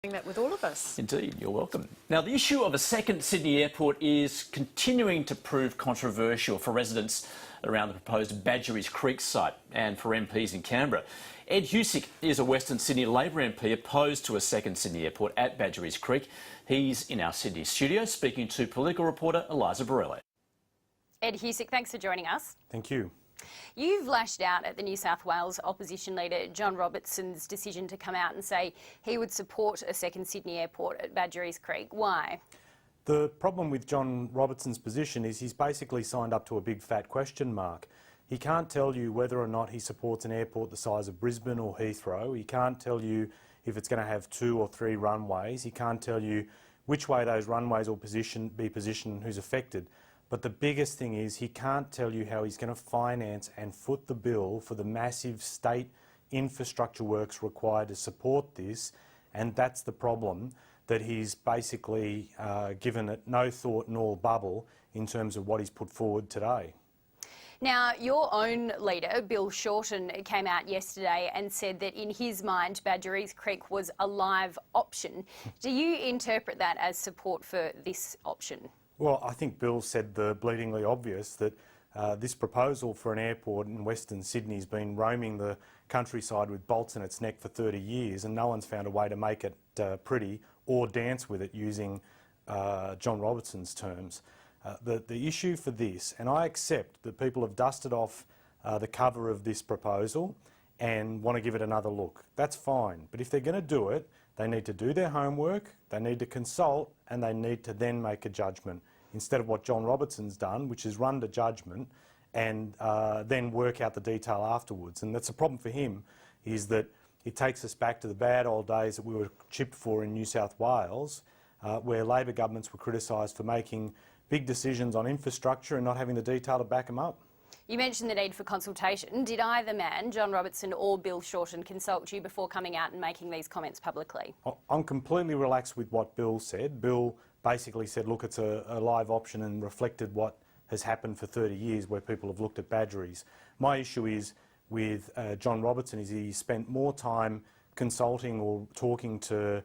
That with all of us. Indeed, you're welcome. Now, the issue of a second Sydney airport is continuing to prove controversial for residents around the proposed Badgerys Creek site and for MPs in Canberra. Ed Husic is a Western Sydney Labor MP opposed to a second Sydney airport at Badgerys Creek. He's in our Sydney studio speaking to political reporter Eliza Borrello. Ed Husic, thanks for joining us. Thank you. You've lashed out at the New South Wales opposition leader John Robertson's decision to come out and say he would support a second Sydney airport at Badgerys Creek. Why? The problem with John Robertson's position is he's basically signed up to a big fat question mark. He can't tell you whether or not he supports an airport the size of Brisbane or Heathrow. He can't tell you if it's going to have 2 or 3 runways. He can't tell you which way those runways will be positioned and who's affected. But the biggest thing is he can't tell you how he's going to finance and foot the bill for the massive state infrastructure works required to support this, and that's the problem, that he's basically given it no thought nor bubble in terms of what he's put forward today. Now, your own leader, Bill Shorten, came out yesterday and said that in his mind Badgerys Creek was a live option. Do you interpret that as support for this option? Well, I think Bill said the bleedingly obvious, that this proposal for an airport in Western Sydney has been roaming the countryside with bolts in its neck for 30 years and no one's found a way to make it pretty or dance with it, using John Robertson's terms. The issue for this, and I accept that people have dusted off the cover of this proposal and want to give it another look. That's fine, but if they're going to do it, they need to do their homework, they need to consult, and they need to then make a judgment, instead of what John Robertson's done, which is run to judgment and then work out the detail afterwards. And that's a problem for him, is that it takes us back to the bad old days that we were chipped for in New South Wales, where Labor governments were criticised for making big decisions on infrastructure and not having the detail to back them up. You mentioned the need for consultation. Did either man, John Robertson or Bill Shorten, consult you before coming out and making these comments publicly? I'm completely relaxed with what Bill said. Bill basically said, look, it's a live option, and reflected what has happened for 30 years where people have looked at Badgerys. My issue is with John Robertson is he spent more time consulting or talking to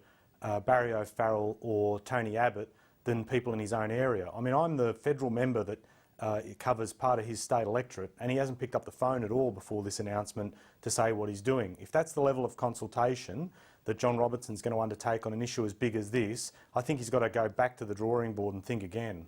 Barry O'Farrell or Tony Abbott than people in his own area. I mean, I'm the federal member that it covers part of his state electorate, and he hasn't picked up the phone at all before this announcement to say what he's doing. If that's the level of consultation that John Robertson's going to undertake on an issue as big as this, I think he's got to go back to the drawing board and think again.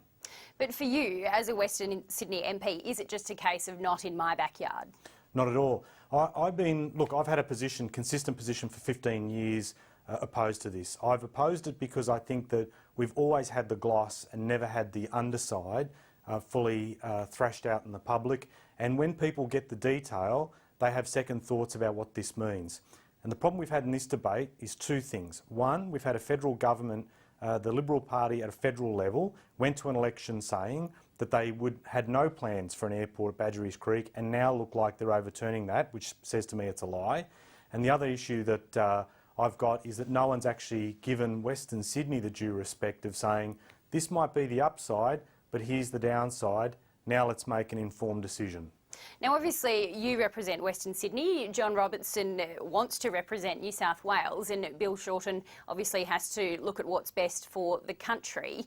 But for you, as a Western Sydney MP, is it just a case of not in my backyard? Not at all. I've had a consistent position for 15 years opposed to this. I've opposed it because I think that we've always had the gloss and never had the underside fully thrashed out in the public, and when people get the detail, they have second thoughts about what this means. And the problem we've had in this debate is 2 things. One, we've had a federal government, the Liberal Party at a federal level, went to an election saying that they had no plans for an airport at Badgerys Creek, and now look like they're overturning that, which says to me it's a lie. And the other issue that I've got is that no one's actually given Western Sydney the due respect of saying this might be the upside, but here's the downside. Now let's make an informed decision. Now, obviously, you represent Western Sydney. John Robertson wants to represent New South Wales, and Bill Shorten obviously has to look at what's best for the country.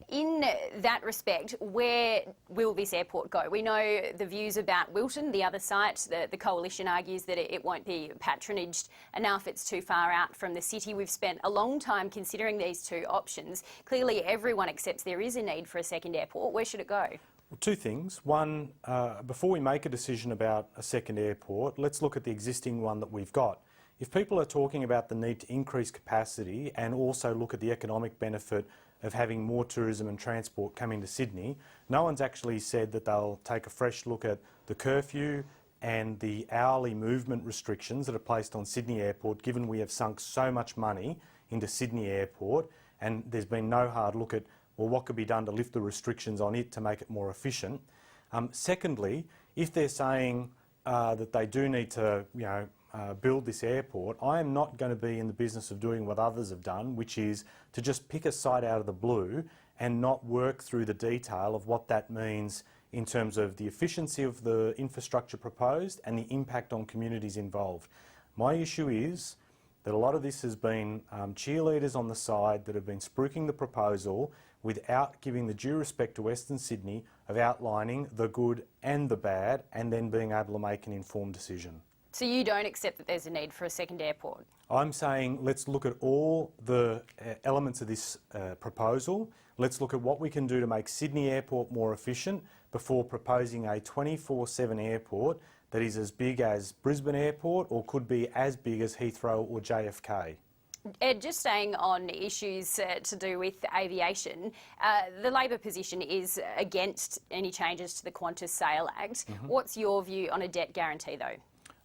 In that respect, where will this airport go? We know the views about Wilton, the other site. The coalition argues that it won't be patronaged enough. It's too far out from the city. We've spent a long time considering these 2 options. Clearly, everyone accepts there is a need for a second airport. Where should it go? Well, 2 things. One, before we make a decision about a second airport, let's look at the existing one that we've got. If people are talking about the need to increase capacity and also look at the economic benefit of having more tourism and transport coming to Sydney, no one's actually said that they'll take a fresh look at the curfew and the hourly movement restrictions that are placed on Sydney Airport, given we have sunk so much money into Sydney Airport, and there's been no hard look at, well, what could be done to lift the restrictions on it to make it more efficient. Secondly, if they're saying that they do need to, build this airport, I am not going to be in the business of doing what others have done, which is to just pick a site out of the blue and not work through the detail of what that means in terms of the efficiency of the infrastructure proposed and the impact on communities involved. My issue is that a lot of this has been cheerleaders on the side that have been spruiking the proposal without giving the due respect to Western Sydney of outlining the good and the bad and then being able to make an informed decision. So you don't accept that there's a need for a second airport? I'm saying let's look at all the elements of this proposal. Let's look at what we can do to make Sydney Airport more efficient before proposing a 24/7 airport that is as big as Brisbane Airport or could be as big as Heathrow or JFK. Ed, just staying on issues to do with aviation, the Labor position is against any changes to the Qantas Sale Act. What's your view on a debt guarantee, though?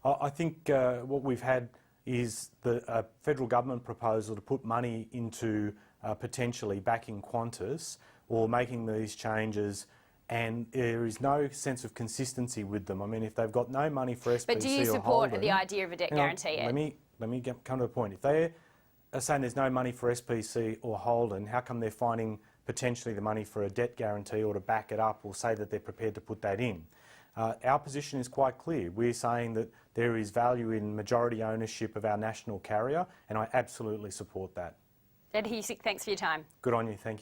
I think what we've had is the federal government proposal to put money into potentially backing Qantas or making these changes, and there is no sense of consistency with them. I mean, if they've got no money for SPC or Holden... But do you support the idea of a debt guarantee, Ed? Let me come to the point. If they are saying there's no money for SPC or Holden, how come they're finding potentially the money for a debt guarantee or to back it up or say that they're prepared to put that in? Our position is quite clear. We're saying that there is value in majority ownership of our national carrier, and I absolutely support that. Ed Husic, thanks for your time. Good on you, thank you.